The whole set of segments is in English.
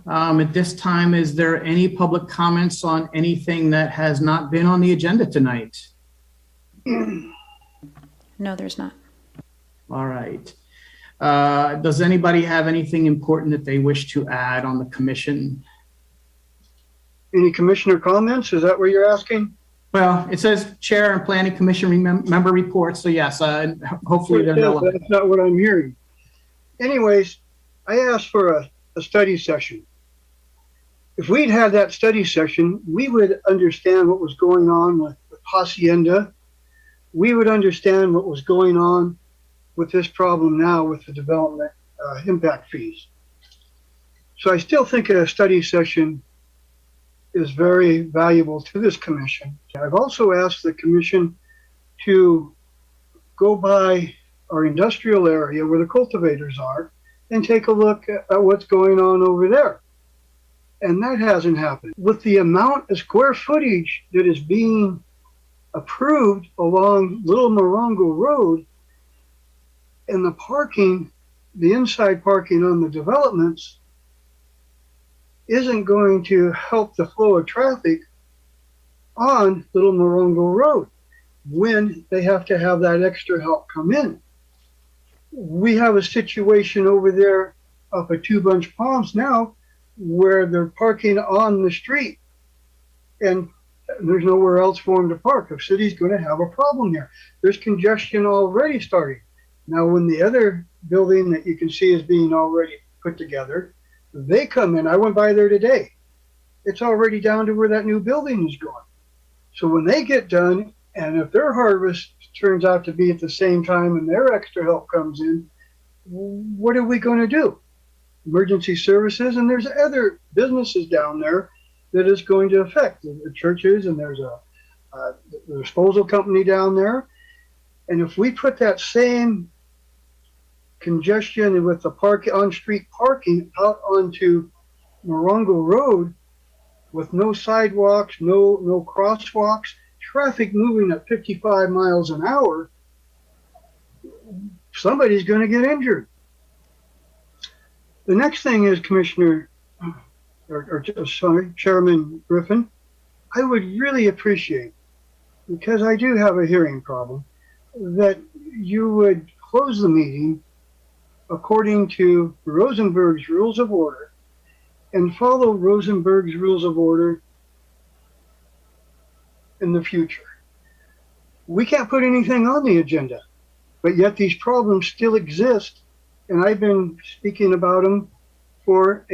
At this time, is there any public comments on anything that has not been on the agenda tonight? No, there's not. All right. Does anybody have anything important that they wish to add on the commission? Any commissioner comments? Is that what you're asking? Well, it says Chair and Planning Commission member reports, so yes, hopefully they're relevant. That's not what I'm hearing. Anyways, I asked for a study session. If we'd had that study session, we would understand what was going on with Hacienda. We would understand what was going on with this problem now with the development impact fees. So I still think a study session is very valuable to this commission. I've also asked the commission to go by our industrial area where the cultivators are and take a look at what's going on over there. And that hasn't happened. With the amount of square footage that is being approved along Little Morongo Road and the parking, the inside parking on the developments isn't going to help the flow of traffic on Little Morongo Road when they have to have that extra help come in. We have a situation over there up at Two Bunch Palms now where they're parking on the street and there's nowhere else for them to park. The city's going to have a problem here. There's congestion already starting. Now, when the other building that you can see is being already put together, they come in. I went by there today. It's already down to where that new building is going. So when they get done, and if their harvest turns out to be at the same time and their extra help comes in, what are we going to do? Emergency services, and there's other businesses down there that is going to affect the churches, and there's the disposal company down there. And if we put that same congestion with the on-street parking out onto Morongo Road with no sidewalks, no crosswalks, traffic moving at 55 miles an hour, somebody's going to get injured. The next thing is, Chairman Griffin, I would really appreciate, because I do have a hearing problem, that you would close the meeting according to Rosenberg's Rules of Order and follow Rosenberg's Rules of Order in the future. We can't put anything on the agenda, but yet these problems still exist, and I've been speaking about them for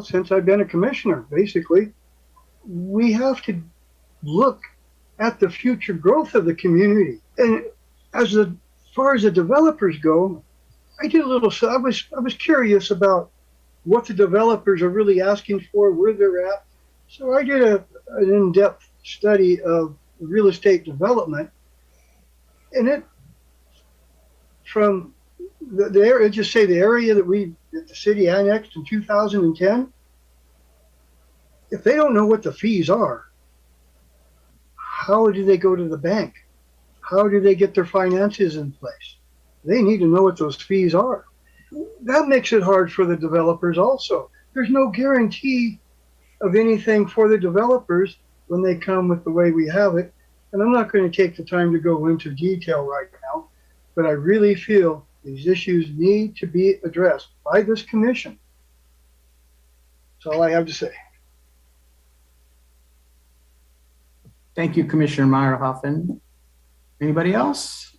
since I've been a commissioner, basically. We have to look at the future growth of the community. And as far as the developers go, I was curious about what the developers are really asking for, where they're at. So I did an in-depth study of real estate development, and it from the area, just say the area that the city annexed in 2010. If they don't know what the fees are, how do they go to the bank? How do they get their finances in place? They need to know what those fees are. That makes it hard for the developers also. There's no guarantee of anything for the developers when they come with the way we have it. And I'm not going to take the time to go into detail right now, but I really feel these issues need to be addressed by this commission. That's all I have to say. Thank you, Commissioner Meyerhoffen. Anybody else?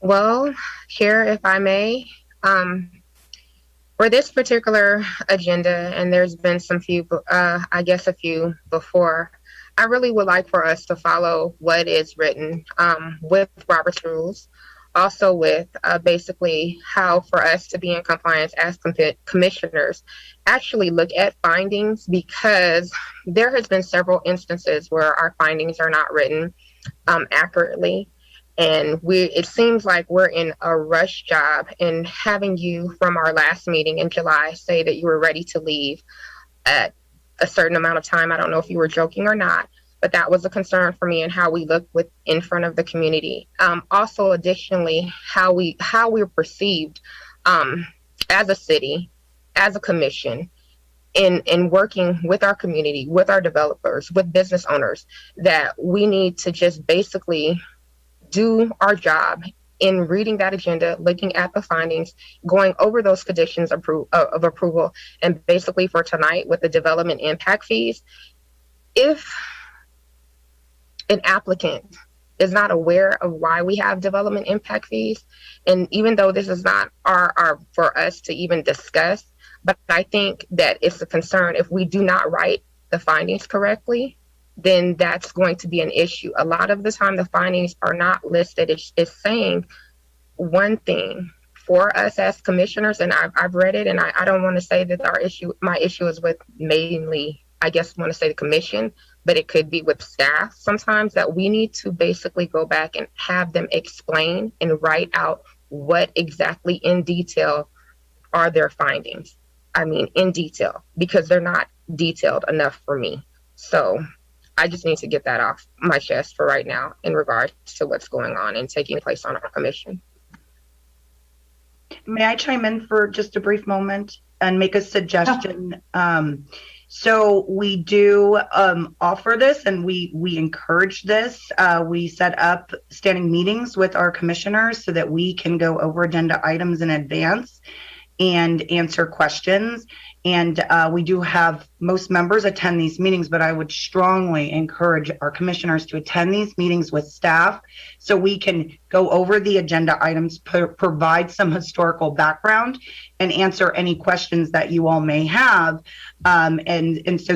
Well, Chair, if I may, for this particular agenda, and there's been a few before, I really would like for us to follow what is written with Robert's rules, also with basically how for us to be in compliance as commissioners, actually look at findings, because there has been several instances where our findings are not written accurately. And it seems like we're in a rush job, and having you from our last meeting in July say that you were ready to leave at a certain amount of time. I don't know if you were joking or not, but that was a concern for me and how we look in front of the community. Also, additionally, how we're perceived as a city as a commission in working with our community, with our developers, with business owners, that we need to just basically do our job in reading that agenda, looking at the findings, going over those conditions of approval, and basically for tonight with the development impact fees, if an applicant is not aware of why we have development impact fees, and even though this is not our for us to even discuss, but I think that it's a concern if we do not write the findings correctly, then that's going to be an issue. A lot of the time the findings are not listed. It's saying one thing for us as commissioners, and I've read it, and I don't want to say that my issue is with mainly, I guess want to say the commission, but it could be with staff sometimes, that we need to basically go back and have them explain and write out what exactly in detail are their findings. I mean, in detail, because they're not detailed enough for me. So I just need to get that off my chest for right now in regards to what's going on and taking place on our commission. May I chime in for just a brief moment and make a suggestion? So we do offer this, and we encourage this. We set up standing meetings with our commissioners so that we can go over agenda items in advance and answer questions. And we do have most members attend these meetings, but I would strongly encourage our commissioners to attend these meetings with staff so we can go over the agenda items, provide some historical background, and answer any questions that you all may have. And so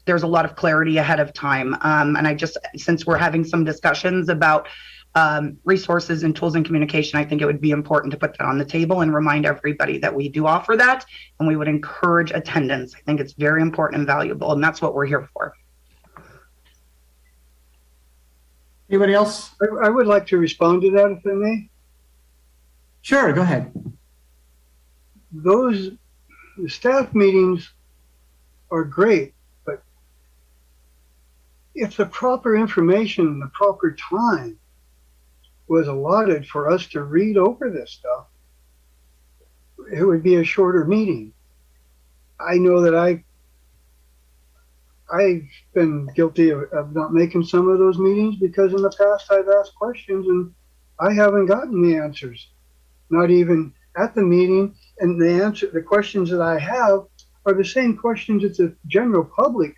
there's a lot of clarity ahead of time. And since we're having some discussions about resources and tools and communication, I think it would be important to put that on the table and remind everybody that we do offer that, and we would encourage attendance. I think it's very important and valuable, and that's what we're here for. Anybody else? I would like to respond to that, if I may. Sure, go ahead. The staff meetings are great, but if the proper information and the proper time was allotted for us to read over this stuff, it would be a shorter meeting. I know that I've been guilty of not making some of those meetings because in the past I've asked questions and I haven't gotten the answers, not even at the meeting. And the questions that I have are the same questions that the general public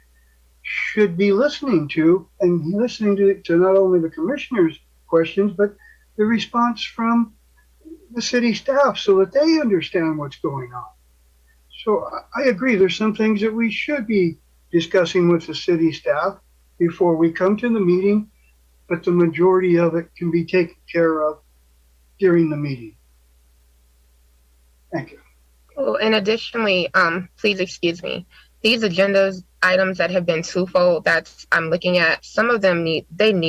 should be listening to, and listening to not only the commissioners' questions, but the response from the city staff so that they understand what's going on. So I agree, there's some things that we should be discussing with the city staff before we come to the meeting, but the majority of it can be taken care of during the meeting. Thank you. Oh, and additionally, please excuse me, these agendas items that have been twofold that I'm looking at, some of them need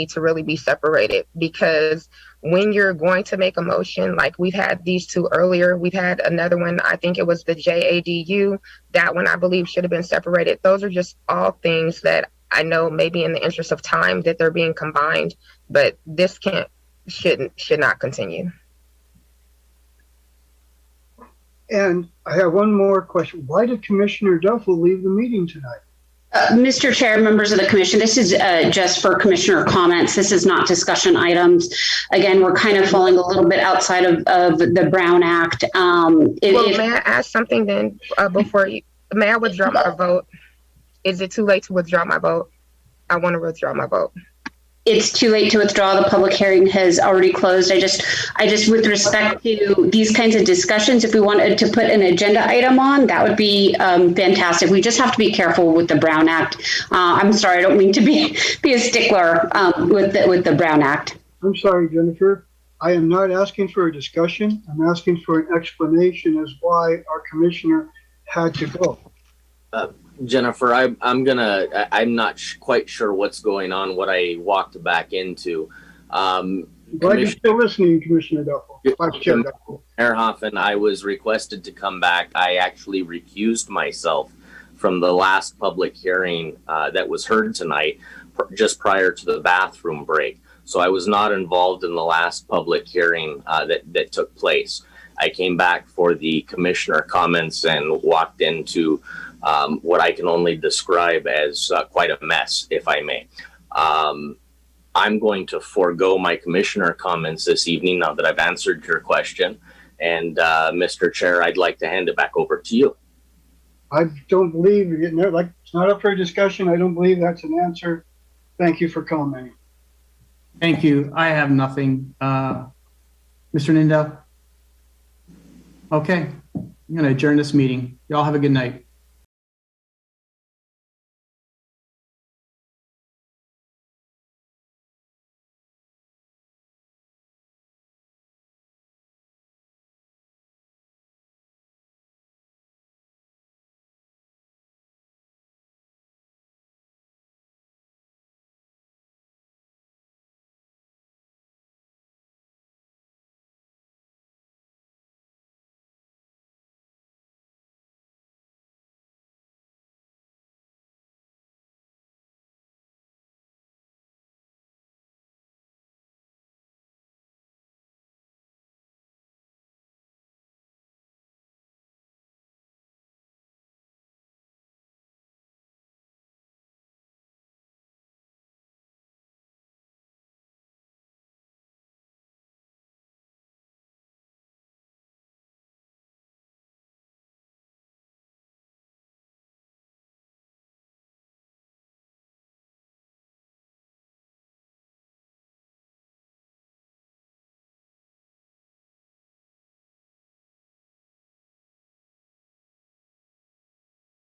to really be separated, because when you're going to make a motion, like we've had these two earlier, we've had another one, I think it was the JADU, that one I believe should have been separated. Those are just all things that I know maybe in the interest of time that they're being combined, but this should not continue. And I have one more question. Why did Commissioner Duffel leave the meeting tonight? Mr. Chair, members of the commission, this is just for commissioner comments. This is not discussion items. Again, we're kind of falling a little bit outside of the Brown Act. May I ask something then may I withdraw my vote? Is it too late to withdraw my vote? I want to withdraw my vote. It's too late to withdraw. The public hearing has already closed. I just with respect to these kinds of discussions, if we wanted to put an agenda item on, that would be fantastic. We just have to be careful with the Brown Act. I'm sorry, I don't mean to be a stickler with the Brown Act. I'm sorry, Jennifer. I am not asking for a discussion. I'm asking for an explanation as why our commissioner had to go. Jennifer, I'm not quite sure what's going on, what I walked back into. Glad you're still listening, Commissioner Duffel. Mayor Hoffman, I was requested to come back. I actually recused myself from the last public hearing that was heard tonight, just prior to the bathroom break. So I was not involved in the last public hearing that took place. I came back for the commissioner comments and walked into what I can only describe as quite a mess, if I may. I'm going to forego my commissioner comments this evening now that I've answered your question. And Mr. Chair, I'd like to hand it back over to you. I don't believe you're getting there. Like, it's not up for discussion. I don't believe that's an answer. Thank you for commenting. Thank you. I have nothing. Mr. Nindo? Okay, I'm going to adjourn this meeting. Y'all have a good night.